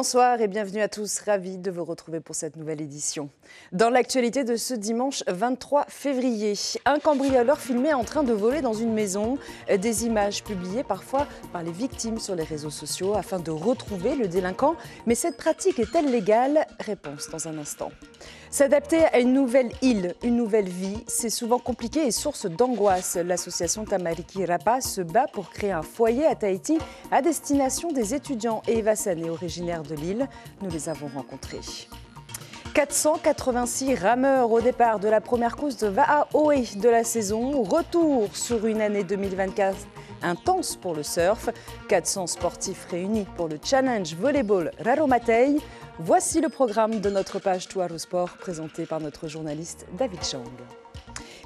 Bonsoir et bienvenue à tous, ravis de vous retrouver pour cette nouvelle édition. Dans l'actualité de ce dimanche 23 février, un cambrioleur filmé en train de voler dans une maison. Des images publiées parfois par les victimes sur les réseaux sociaux afin de retrouver le délinquant. Mais cette pratique est-elle légale? Réponse dans un instant. S'adapter à une nouvelle île, une nouvelle vie, c'est souvent compliqué et source d'angoisse. L'association Tamariki Rapa se bat pour créer un foyer à Tahiti à destination des étudiants et évassanés originaires de l'île. Nous les avons rencontrés. 486 rameurs au départ de la première course de Va'aoe de la saison. Retour sur une année 2024 intense pour le surf. 400 sportifs réunis pour le challenge volleyball Raromatei. Voici le programme de notre page Touaro Sport présenté par notre journaliste David Chang.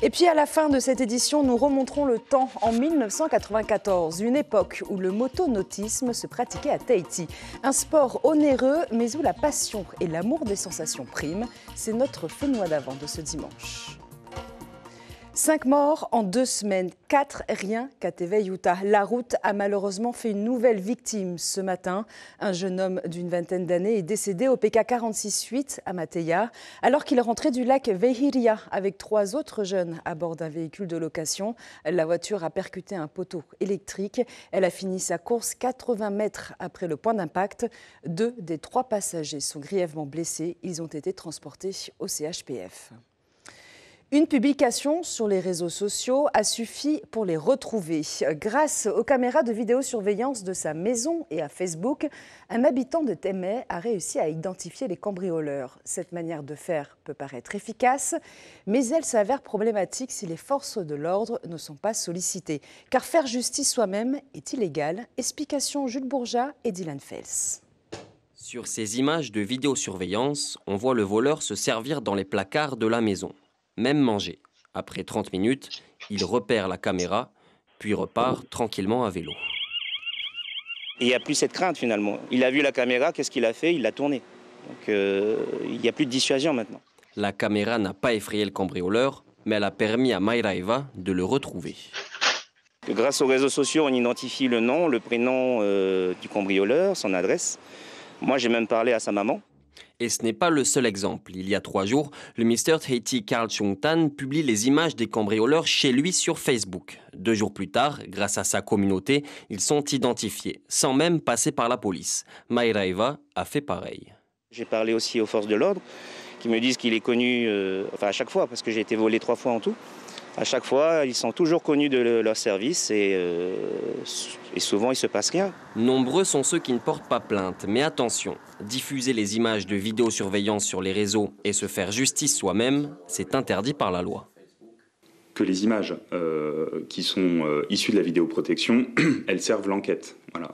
Et puis à la fin de cette édition, nous remonterons le temps en 1994, une époque où le motonautisme se pratiquait à Tahiti. Un sport onéreux, mais où la passion et l'amour des sensations priment. C'est notre fait-noix d'avant de ce dimanche. 5 morts en 2 semaines, 4 rien qu'à Teveiuta. La route a malheureusement fait une nouvelle victime ce matin. Un jeune homme d'une vingtaine d'années est décédé au PK 46-8 à Mateia, alors qu'il rentrait du lac Vehiria avec 3 autres jeunes à bord d'un véhicule de location. La voiture a percuté un poteau électrique. Elle a fini sa course 80 mètres après le point d'impact. 2 des 3 passagers sont grièvement blessés. Ils ont été transportés au CHPF. Une publication sur les réseaux sociaux a suffi pour les retrouver. Grâce aux caméras de vidéosurveillance de sa maison et à Facebook, un habitant de Temeh a réussi à identifier les cambrioleurs. Cette manière de faire peut paraître efficace, mais elle s'avère problématique si les forces de l'ordre ne sont pas sollicitées. Car faire justice soi-même est illégal. Explication Jules Bourgeat et Dylan Fels. Sur ces images de vidéosurveillance, on voit le voleur se servir dans les placards de la maison. Même manger. Après 30 minutes, il repère la caméra, puis repart tranquillement à vélo. Il n'y a plus cette crainte finalement. Il a vu la caméra, qu'est-ce qu'il a fait? Il l'a tournée. Donc il n'y a plus de dissuasion maintenant. La caméra n'a pas effrayé le cambrioleur, mais elle a permis à Mairaiva de le retrouver. Grâce aux réseaux sociaux, on identifie le nom, le prénom du cambrioleur, son adresse. Moi, j'ai même parlé à sa maman. Et ce n'est pas le seul exemple. Il y a 3 jours, le Mr. Tahiti Carl Chung-Tan publie les images des cambrioleurs chez lui sur Facebook. 2 jours plus tard, grâce à sa communauté, ils sont identifiés, sans même passer par la police. Mairaiva a fait pareil. J'ai parlé aussi aux forces de l'ordre, qui me disent qu'il est connu, à chaque fois, parce que j'ai été volé 3 fois en tout. À chaque fois, ils sont toujours connus de leur service et souvent, il ne se passe rien. Nombreux sont ceux qui ne portent pas plainte. Mais attention, diffuser les images de vidéosurveillance sur les réseaux et se faire justice soi-même, c'est interdit par la loi. Que les images qui sont issues de la vidéoprotection, elles servent l'enquête. Voilà.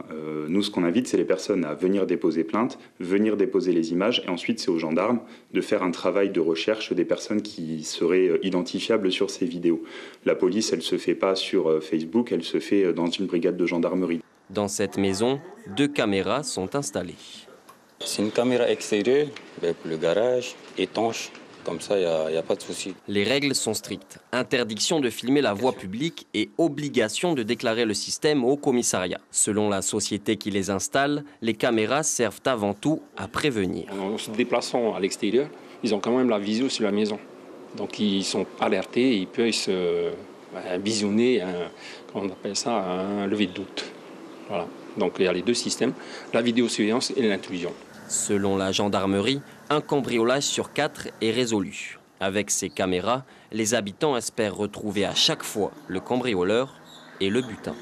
Nous, ce qu'on invite, c'est les personnes à venir déposer plainte, venir déposer les images, et ensuite, c'est aux gendarmes de faire un travail de recherche des personnes qui seraient identifiables sur ces vidéos. La police, elle ne se fait pas sur Facebook, elle se fait dans une brigade de gendarmerie. Dans cette maison, 2 caméras sont installées. C'est une caméra extérieure, avec le garage, étanche. Comme ça, il n'y a pas de souci. Les règles sont strictes. Interdiction de filmer la voie publique et obligation de déclarer le système au commissariat. Selon la société qui les installe, les caméras servent avant tout à prévenir. En se déplaçant à l'extérieur, ils ont quand même la visio sur la maison. Donc ils sont alertés et ils peuvent se visionner, on appelle ça, un lever de doute. Voilà. Donc il y a les 2 systèmes, la vidéosurveillance et l'intrusion. Selon la gendarmerie, un cambriolage sur 4 est résolu. Avec ces caméras, les habitants espèrent retrouver à chaque fois le cambrioleur et le butin.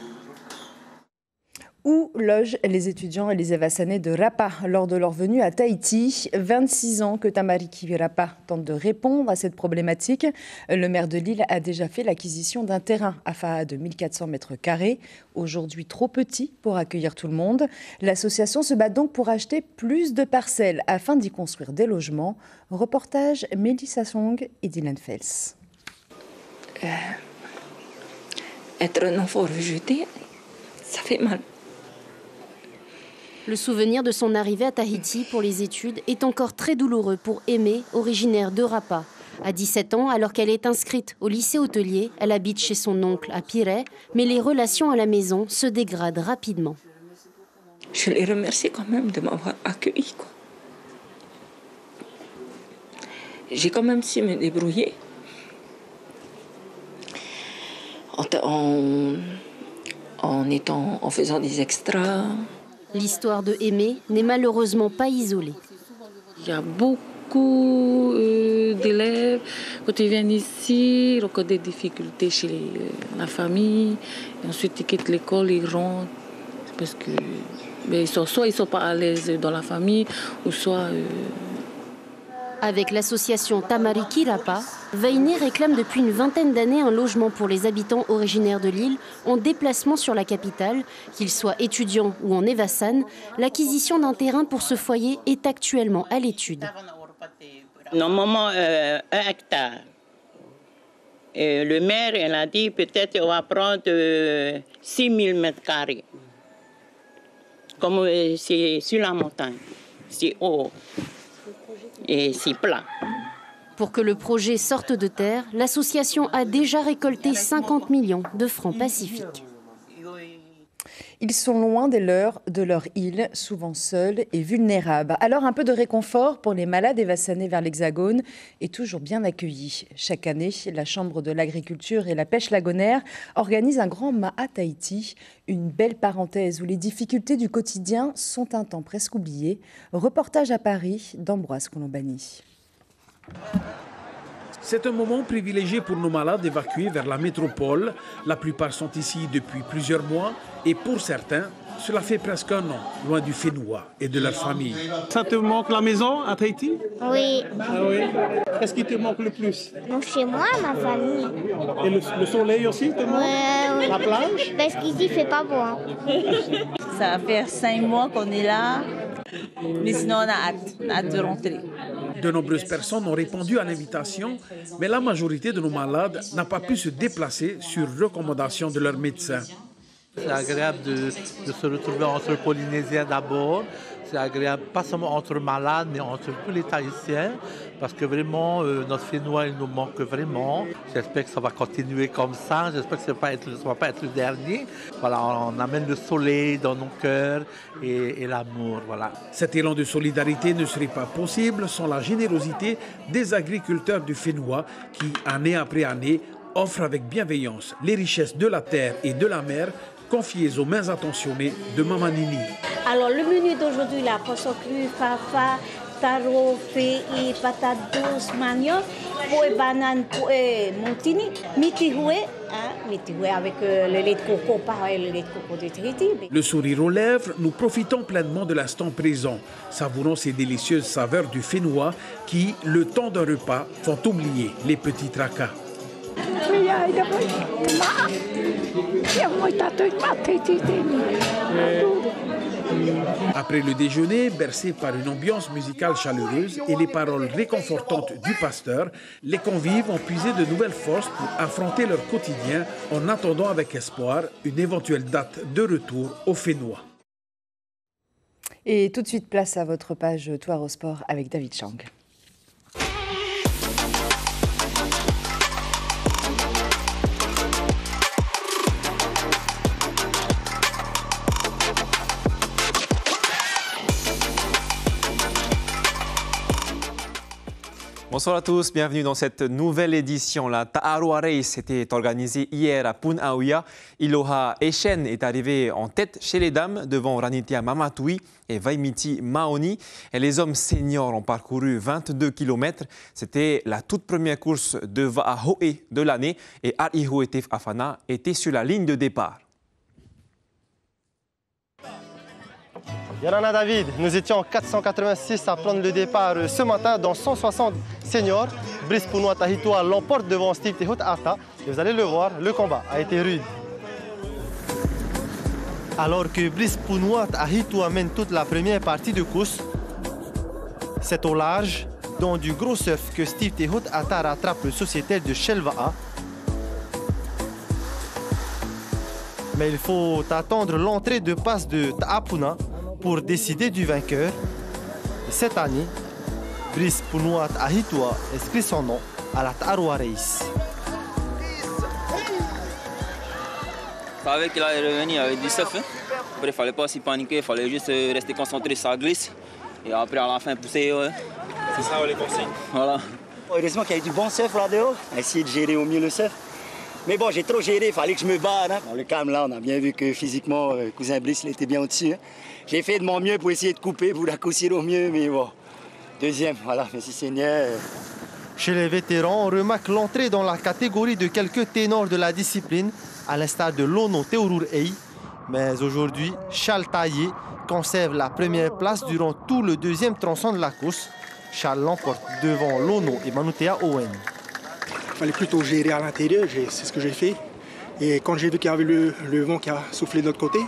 Où logent les étudiants et les évassanés de Rapa lors de leur venue à Tahiti? 26 ans que Tamariki Rapa tente de répondre à cette problématique. Le maire de l'île a déjà fait l'acquisition d'un terrain à Fa'a de 1400 mètres carrés, aujourd'hui trop petit pour accueillir tout le monde. L'association se bat donc pour acheter plus de parcelles afin d'y construire des logements. Reportage Mélissa Song et Dylan Fels. Être un enfant rejeté, ça fait mal. Le souvenir de son arrivée à Tahiti pour les études est encore très douloureux pour Aimée, originaire de Rapa. À 17 ans, alors qu'elle est inscrite au lycée hôtelier, elle habite chez son oncle à Pirée, mais les relations à la maison se dégradent rapidement. Je les remercie quand même de m'avoir accueilli, quoi. J'ai quand même su me débrouiller en faisant des extras. L'histoire de Aimé n'est malheureusement pas isolée. Il y a beaucoup d'élèves, quand ils viennent ici, ils rencontrent des difficultés chez la famille. Et ensuite, ils quittent l'école, ils rentrent. Parce que soit ils ne sont pas à l'aise dans la famille, ou soit... Avec l'association Tamari Kirapa, Veini réclame depuis une vingtaine d'années un logement pour les habitants originaires de l'île en déplacement sur la capitale, qu'ils soient étudiants ou en Evassan. L'acquisition d'un terrain pour ce foyer est actuellement à l'étude. Normalement, 1 hectare. Et le maire, il a dit peut-être on va prendre 6 000 mètres carrés. Comme c'est sur la montagne, c'est haut. Et c'est plat. Pour que le projet sorte de terre, l'association a déjà récolté 50 millions de francs pacifiques. Ils sont loin de leur île, souvent seuls et vulnérables. Alors un peu de réconfort pour les malades évassanés vers l'Hexagone est toujours bien accueilli. Chaque année, la Chambre de l'agriculture et la pêche lagonaire organise un grand Ma'a Tahiti, une belle parenthèse où les difficultés du quotidien sont un temps presque oubliées. Reportage à Paris d'Ambroise Colombani. C'est un moment privilégié pour nos malades évacués vers la métropole. La plupart sont ici depuis plusieurs mois et pour certains, cela fait presque un an, loin du Fénois et de leur famille. Ça te manque la maison à Tahiti? Oui. Ah oui. Qu'est-ce qui te manque le plus? Donc chez moi, ma famille. Et le soleil aussi te manque? Oui. La plage? Parce qu'ici, il ne fait pas beau. Hein. Ça va faire 5 mois qu'on est là, mais sinon on a hâte de rentrer. De nombreuses personnes ont répondu à l'invitation, mais la majorité de nos malades n'a pas pu se déplacer sur recommandation de leur médecin. C'est agréable de se retrouver entre Polynésiens d'abord. C'est agréable, pas seulement entre malades, mais entre tous les Tahitiens, parce que vraiment, notre Fénois, il nous manque vraiment. J'espère que ça va continuer comme ça. J'espère que ça ne va pas être le dernier. Voilà, on amène le soleil dans nos cœurs et l'amour. Voilà. Cet élan de solidarité ne serait pas possible sans la générosité des agriculteurs du Fénois qui, année après année, offrent avec bienveillance les richesses de la terre et de la mer confiées aux mains attentionnées de Maman Nini. Alors le menu d'aujourd'hui, la poisson cru, fafa, taro, fée, patates douces, manioc, poé banane, poé montini, mitihoué, mitihoué avec le lait de coco, pareil, le lait de coco de Tahiti. Le sourire aux lèvres, nous profitons pleinement de l'instant présent, savourant ces délicieuses saveurs du Fénois qui, le temps d'un repas, font oublier les petits tracas. Après le déjeuner, bercé par une ambiance musicale chaleureuse et les paroles réconfortantes du pasteur, les convives ont puisé de nouvelles forces pour affronter leur quotidien en attendant avec espoir une éventuelle date de retour au Fénois. Et tout de suite, place à votre page Touar au sport avec David Chang. Bonsoir à tous, bienvenue dans cette nouvelle édition. La Ta'arua Race était organisée hier à Punauia. Iloha Eshen est arrivé en tête chez les dames devant Ranitia Mamatui et Vaimiti Maoni. Et les hommes seniors ont parcouru 22 km. C'était la toute première course de Va'ahoe de l'année et Arihoetef Afana était sur la ligne de départ. Yanana David, nous étions 486 à prendre le départ ce matin dans 160 seniors. Brice Pounoua Tahitoa l'emporte devant Steve Tehut Ata. Et vous allez le voir, le combat a été rude. Alors que Brice Pounoua Tahitoa mène toute la première partie de course, c'est au large, dans du gros surf, que Steve Tehut Ata rattrape le sociétaire de Shelva'a. Mais il faut attendre l'entrée de passe de Ta'apuna pour décider du vainqueur. Et cette année, Brice Pounoua Tahitoa inscrit son nom à la Ta'arua Race. Je savais qu'il allait revenir avec du surf. Après, il ne fallait pas s'y paniquer, il fallait juste rester concentré sur la glisse. Et après, à la fin, pousser. C'est ça les consignes. Voilà. Heureusement qu'il y a eu du bon surf là-dehors. Essayer de gérer au mieux le surf. Mais bon, j'ai trop géré, il fallait que je me barre. Dans le calme, là, on a bien vu que physiquement, cousin Brice, il était bien au-dessus. J'ai fait de mon mieux pour essayer de couper, pour raccourcir au mieux, mais bon. Deuxième, voilà, merci Seigneur. Chez les vétérans, on remarque l'entrée dans la catégorie de quelques ténors de la discipline, à l'instar de Lono Teorur Ei. Mais aujourd'hui, Charles Taillé conserve la première place durant tout le deuxième tronçon de la course. Charles l'emporte devant Lono et Manutea Owen. Il fallait plutôt gérer à l'intérieur, c'est ce que j'ai fait. Et quand j'ai vu qu'il y avait le vent qui a soufflé de l'autre côté,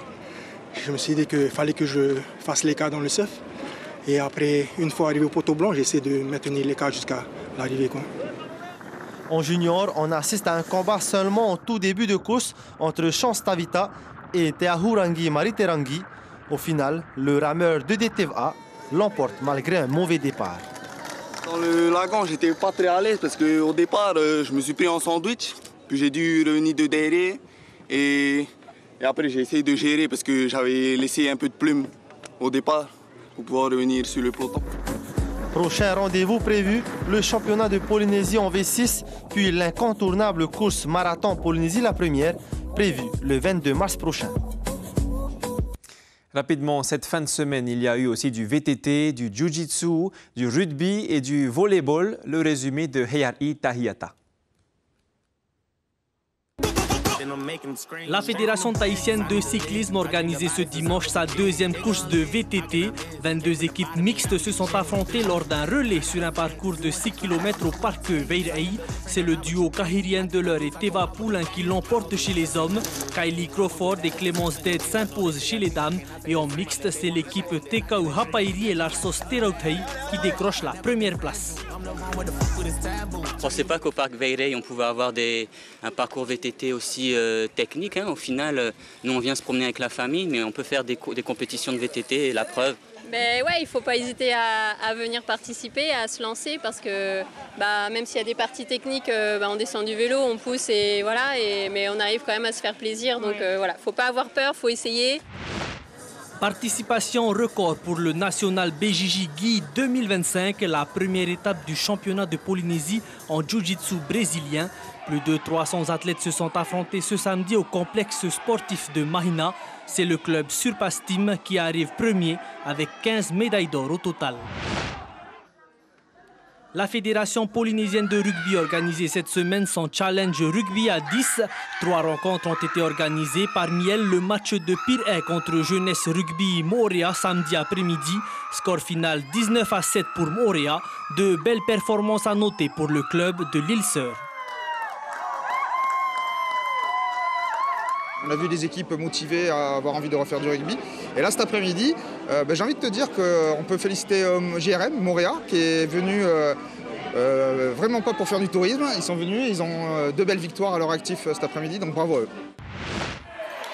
je me suis dit qu'il fallait que je fasse l'écart dans le surf. Et après, une fois arrivé au poteau blanc, j'ai essayé de maintenir l'écart jusqu'à l'arrivée. En junior, on assiste à un combat seulement en tout début de course entre Chance Tavita et Teahurangi Mariterangi. Au final, le rameur de DTVA l'emporte malgré un mauvais départ. Dans le lagon, j'étais pas très à l'aise parce qu'au départ, je me suis pris en sandwich. Puis j'ai dû revenir de derrière. Et après, j'ai essayé de gérer parce que j'avais laissé un peu de plume au départ pour pouvoir revenir sur le peloton. Prochain rendez-vous prévu, le championnat de Polynésie en V6, puis l'incontournable course marathon Polynésie la première, prévue le 22 mars prochain. Rapidement, cette fin de semaine, il y a eu aussi du VTT, du Jiu-Jitsu, du rugby et du volleyball. Le résumé de Heyari Tahiyata. La Fédération tahitienne de cyclisme organisait ce dimanche sa deuxième course de VTT. 22 équipes mixtes se sont affrontées lors d'un relais sur un parcours de 6 km au parc Veiraï. C'est le duo kahirien de l'heure et Teva Poulin qui l'emporte chez les hommes. Kylie Crawford et Clémence Dead s'imposent chez les dames. Et en mixte, c'est l'équipe Tekau Hapairi et Larsos Terautei qui décrochent la première place. Je ne pensais pas qu'au parc Veiraï, on pouvait avoir un parcours VTT aussi technique. Au final, nous, on vient se promener avec la famille, mais on peut faire des compétitions de VTT, et la preuve. Ben ouais, il ne faut pas hésiter à venir participer, à se lancer, parce que même s'il y a des parties techniques, on descend du vélo, on pousse, et voilà, mais on arrive quand même à se faire plaisir. Donc voilà, il ne faut pas avoir peur, il faut essayer. Participation record pour le National BJJ Guy 2025, la première étape du championnat de Polynésie en jiu-jitsu brésilien. Plus de 300 athlètes se sont affrontés ce samedi au complexe sportif de Mahina. C'est le club Surpass Team qui arrive premier avec 15 médailles d'or au total. La Fédération polynésienne de rugby a organisé cette semaine son challenge rugby à 10. 3 rencontres ont été organisées, parmi elles le match de Pirée contre Jeunesse Rugby Moorea samedi après-midi. Score final 19-7 pour Moorea. De belles performances à noter pour le club de l'île-Sœur. On a vu des équipes motivées à avoir envie de refaire du rugby. Et là, cet après-midi, j'ai envie de te dire qu'on peut féliciter JRM, Moorea, qui est venu vraiment pas pour faire du tourisme. Ils sont venus, ils ont 2 belles victoires à leur actif cet après-midi, donc bravo à eux.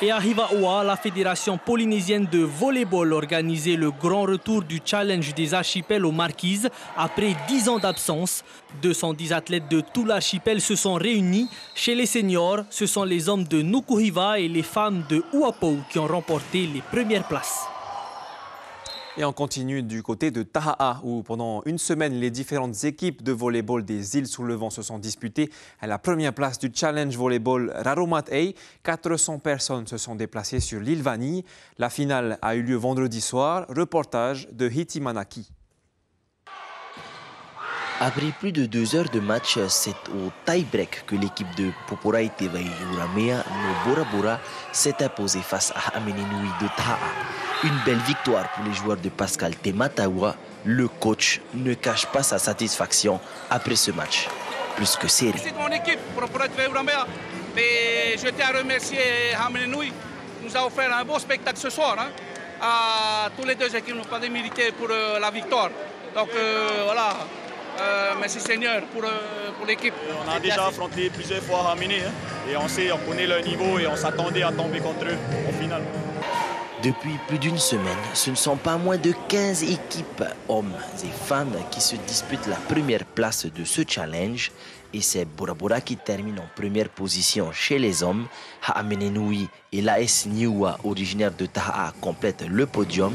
Et à Hivaoa, la Fédération polynésienne de volleyball organisait le grand retour du Challenge des archipels aux Marquises après 10 ans d'absence. 210 athlètes de tout l'archipel se sont réunis. Chez les seniors, ce sont les hommes de Nukuhiva et les femmes de Uapou qui ont remporté les premières places. Et on continue du côté de Taha'a, où pendant une semaine, les différentes équipes de volleyball des îles sous le vent se sont disputées à la première place du Challenge Volleyball Raromat A. 400 personnes se sont déplacées sur l'île Vanille. La finale a eu lieu vendredi soir. Reportage de Hiti Manaki. Après plus de 2 heures de match, c'est au tie-break que l'équipe de Poporai Tevai Uramea no Bora Bora s'est imposée face à Ameninui de Taha'a. Une belle victoire pour les joueurs de Pascal Tematawa. Le coach ne cache pas sa satisfaction après ce match. Plus que serré. C'est mon équipe, Poporai Tevai Uramea. Et je tiens à remercier Ameninui. Nous a offert un beau spectacle ce soir. À tous les 2 équipes n'ont pas mérité pour la victoire. Donc voilà. Merci Seigneur pour l'équipe. On a déjà affronté plusieurs fois Hamini et on connaît leur niveau et on s'attendait à tomber contre eux au final. Depuis plus d'une semaine, ce ne sont pas moins de 15 équipes, hommes et femmes, qui se disputent la première place de ce challenge. Et c'est Bora Bora qui termine en première position chez les hommes. Ha'amenenui et l'AS Niua, originaire de Taha'a, complètent le podium.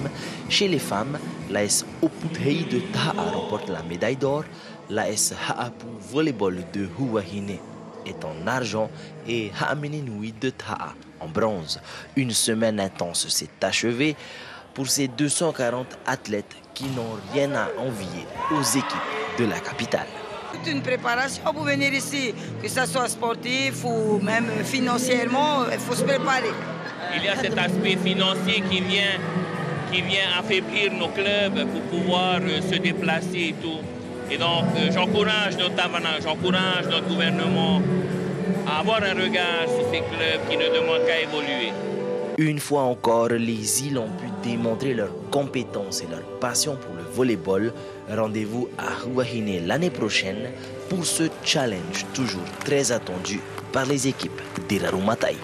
Chez les femmes, l'AS Oputhei de Taha'a remporte la médaille d'or. L'AS Ha'apu Volleyball de Huahine est en argent et Ha'amenenui de Taha'a en bronze. Une semaine intense s'est achevée pour ces 240 athlètes qui n'ont rien à envier aux équipes de la capitale. Toute une préparation pour venir ici, que ce soit sportif ou même financièrement, il faut se préparer. Il y a cet aspect financier qui vient affaiblir nos clubs pour pouvoir se déplacer et tout. Et donc j'encourage notre gouvernement à avoir un regard sur ces clubs qui ne demandent qu'à évoluer. Une fois encore, les îles ont pu démontrer leur compétence et leur passion pour le volleyball. Rendez-vous à Huahine l'année prochaine pour ce challenge toujours très attendu par les équipes d'Irarumatai.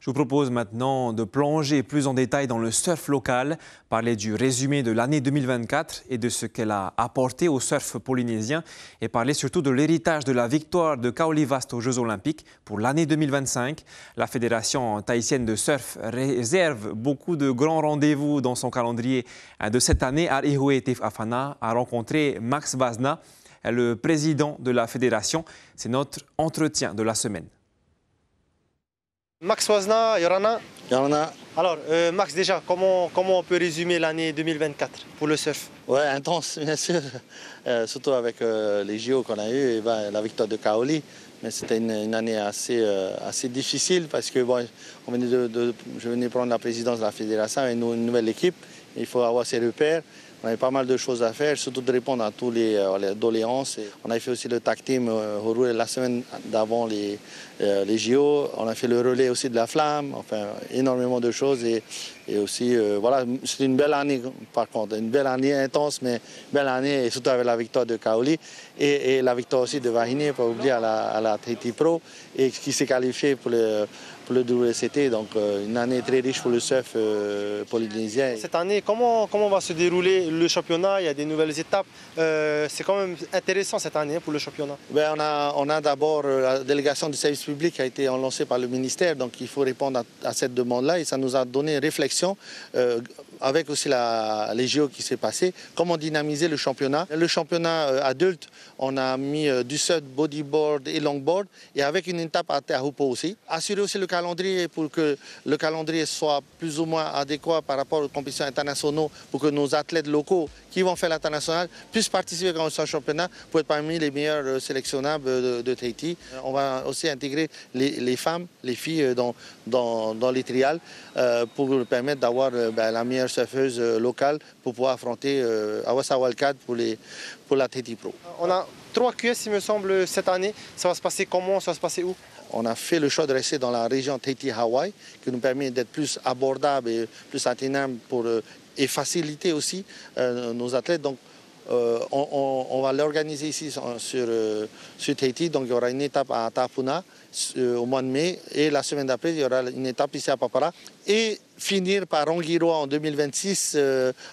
Je vous propose maintenant de plonger plus en détail dans le surf local, parler du résumé de l'année 2024 et de ce qu'elle a apporté au surf polynésien et parler surtout de l'héritage de la victoire de Kaolivast aux Jeux Olympiques pour l'année 2025. La Fédération tahitienne de surf réserve beaucoup de grands rendez-vous dans son calendrier de cette année. Arihoe Tef Afana a rencontré Max Vazna, le président de la fédération. C'est notre entretien de la semaine. Max Vazna, Yorana. Yorana. Alors, Max, déjà, comment on peut résumer l'année 2024 pour le surf? Ouais, intense, bien sûr. Surtout avec les JO qu'on a eu et la victoire de Kaoli. Mais c'était une année assez difficile parce que bon, je venais prendre la présidence de la fédération avec une nouvelle équipe. Il faut avoir ses repères. On avait pas mal de choses à faire, surtout de répondre à tous les doléances. On a fait aussi le tag team la semaine d'avant les JO. On a fait le relais aussi de la flamme, enfin énormément de choses. Et aussi, voilà, c'était une belle année par contre, une belle année intense, mais belle année, et surtout avec la victoire de Kaoli et la victoire aussi de Vahine, pas oublier à la Tahiti Pro, et qui s'est qualifié pour le WCT, donc une année très riche pour le surf polynésien. Cette année, comment va se dérouler le championnat? Il y a des nouvelles étapes. C'est quand même intéressant cette année pour le championnat. Ben, on a d'abord la délégation du service public qui a été lancée par le ministère, donc il faut répondre à cette demande-là et ça nous a donné une réflexion avec aussi les JO qui s'est passé, comment dynamiser le championnat. Le championnat adulte, on a mis du surf, bodyboard et longboard et avec une étape à Teahupo aussi. Assurer aussi le calendrier pour que le calendrier soit plus ou moins adéquat par rapport aux compétitions internationales pour que nos athlètes locaux qui vont faire l'international puissent participer dans ce championnat pour être parmi les meilleurs sélectionnables de Tahiti. On va aussi intégrer les femmes, les filles dans les trials pour permettre d'avoir la meilleure surfeuse locale pour pouvoir affronter Awasa Wildcat pour la Tahiti Pro. On a 3 QS, il me semble, cette année. Ça va se passer comment? Ça va se passer où? On a fait le choix de rester dans la région Tahiti-Hawaï, qui nous permet d'être plus abordable et plus atteignable et faciliter aussi nos athlètes. Donc, on va l'organiser ici sur Tahiti. Donc, il y aura une étape à Tapuna au mois de mai et la semaine d'après, il y aura une étape ici à Papara. Et finir par Rangiroa en 2026,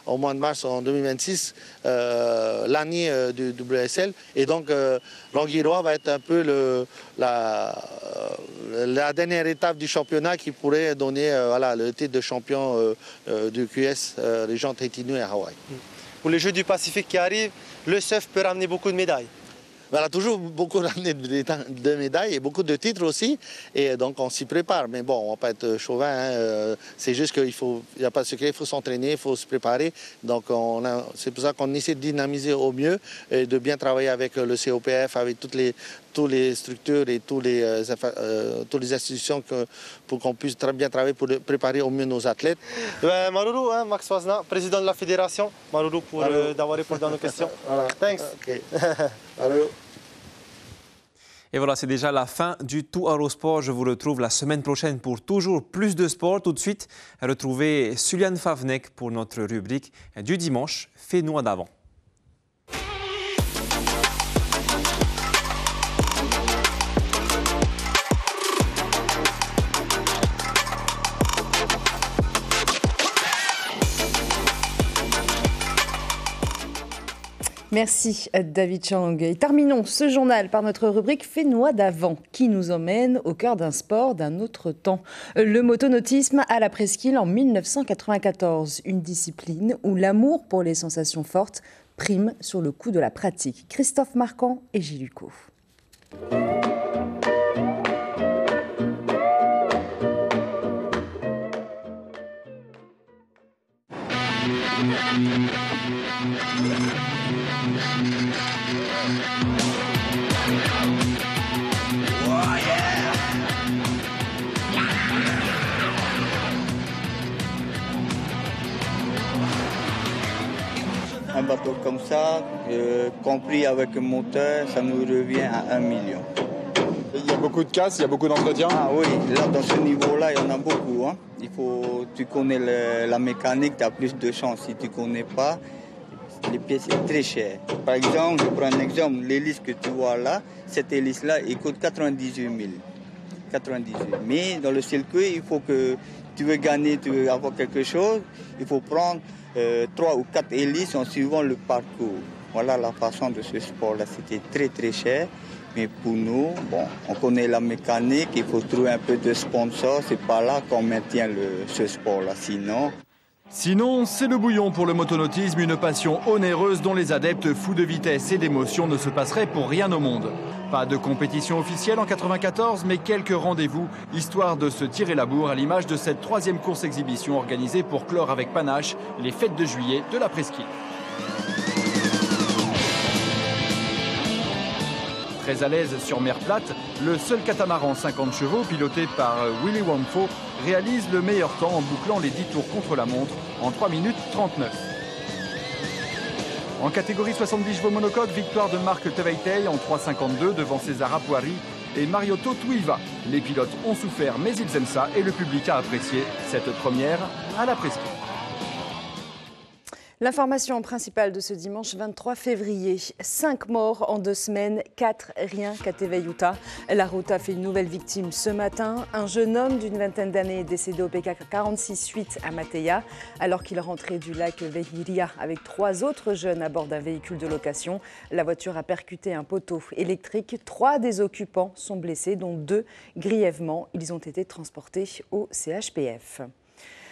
au mois de mars en 2026, l'année du WSL. Et donc, Rangiroa va être un peu la dernière étape du championnat qui pourrait donner le titre de champion du QS région Tahiti-Nui à Hawaï. Pour les Jeux du Pacifique qui arrivent, le surf peut ramener beaucoup de médailles. On a toujours beaucoup de médailles et beaucoup de titres aussi. Et donc, on s'y prépare. Mais bon, on ne va pas être chauvin. Hein. C'est juste qu'il n'y a pas de secret. Il faut s'entraîner, il faut se préparer. Donc, c'est pour ça qu'on essaie de dynamiser au mieux et de bien travailler avec le COPF, avec toutes les structures et toutes les institutions pour qu'on puisse très bien travailler pour préparer au mieux nos athlètes. Maruru, hein, Max Vazna, président de la fédération. Maruru pour d'avoir répondu à nos questions. Voilà. Thanks. Okay. Et voilà, c'est déjà la fin du Tout Arosport. Je vous retrouve la semaine prochaine pour toujours plus de sport. Tout de suite, retrouvez Suliane Favnek pour notre rubrique du dimanche, Fais-nous en avant. Merci David Chang. Et terminons ce journal par notre rubrique Fénois d'avant, qui nous emmène au cœur d'un sport d'un autre temps. Le motonautisme à la presqu'île en 1994, une discipline où l'amour pour les sensations fortes prime sur le coup de la pratique. Christophe Marquand et Gilles Lucot. Un bateau comme ça, compris avec un moteur, ça nous revient à 1 million. Il y a beaucoup de casses, il y a beaucoup d'entretiens. Ah oui, là dans ce niveau-là, il y en a beaucoup. Hein. Tu connais la mécanique, tu as plus de chance. Si tu ne connais pas, les pièces sont très chères. Par exemple, je prends un exemple, l'hélice que tu vois là, cette hélice-là, il coûte 98 000. 98 000. Mais dans le circuit, il faut que tu veux gagner, tu veux avoir quelque chose, il faut prendre 3 ou 4 hélices en suivant le parcours. Voilà la façon de ce sport-là. C'était très très cher. Mais pour nous, bon, on connaît la mécanique, il faut trouver un peu de sponsors. C'est pas là qu'on maintient ce sport-là. Sinon, c'est le bouillon pour le motonautisme, une passion onéreuse dont les adeptes fous de vitesse et d'émotion ne se passeraient pour rien au monde. Pas de compétition officielle en 94, mais quelques rendez-vous, histoire de se tirer la bourre à l'image de cette 3e course-exhibition organisée pour clore avec panache les fêtes de juillet de la presqu'île. Très à l'aise sur mer plate, le seul catamaran 50 chevaux piloté par Willy Wamfo réalise le meilleur temps en bouclant les 10 tours contre la montre en 3 minutes 39. En catégorie 70 chevaux monocoque, victoire de Marc Teveitei en 3,52 devant César Apuari et Mariotto Tuiva. Les pilotes ont souffert mais ils aiment ça et le public a apprécié cette première à la presqu'île. L'information principale de ce dimanche 23 février. 5 morts en 2 semaines, 4 rien qu'à Teveiuta. La route a fait une nouvelle victime ce matin. Un jeune homme d'une vingtaine d'années est décédé au PK 46 suite à Mateia, alors qu'il rentrait du lac Vehiria avec 3 autres jeunes à bord d'un véhicule de location. La voiture a percuté un poteau électrique. 3 des occupants sont blessés, dont 2 grièvement. Ils ont été transportés au CHPF.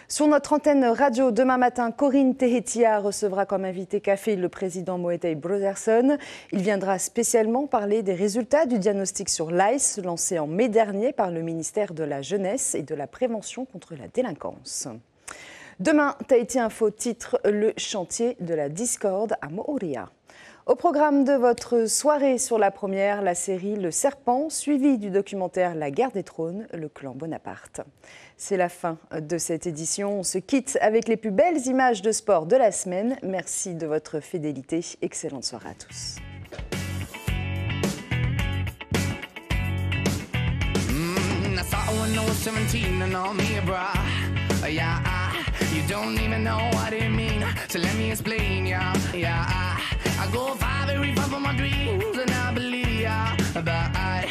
Sur notre antenne radio, demain matin, Corinne Tehetia recevra comme invité café le président Moetai Brotherson. Il viendra spécialement parler des résultats du diagnostic sur l'ICE lancé en mai dernier par le ministère de la Jeunesse et de la Prévention contre la délinquance. Demain, Tahiti Info titre le chantier de la discorde à Moorea. Au programme de votre soirée sur la première, la série Le Serpent, suivi du documentaire La Guerre des Trônes, le clan Bonaparte. C'est la fin de cette édition. On se quitte avec les plus belles images de sport de la semaine. Merci de votre fidélité. Excellente soirée à tous. You don't even know what it means, so let me explain, I go very far for my dreams, and I believe, but I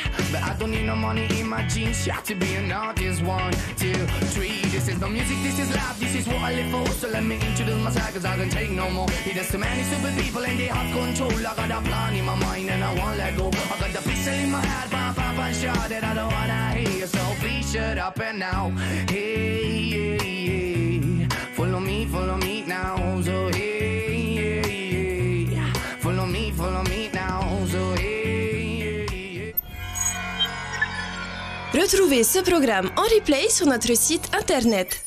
don't need no money in my jeans, you have to be an artist, 1, 2, 3, this is no music, this is life, this is what I live for, so let me introduce myself, cause I don't take no more, there's too many stupid people and they have control, I got a plan in my mind and I won't let go, I got the pistol in my head, pop, shot that I don't wanna hear, so please shut up and now, hey, follow me now, so hey, follow me now, so hey. Retrouvez ce programme en replay sur notre site internet.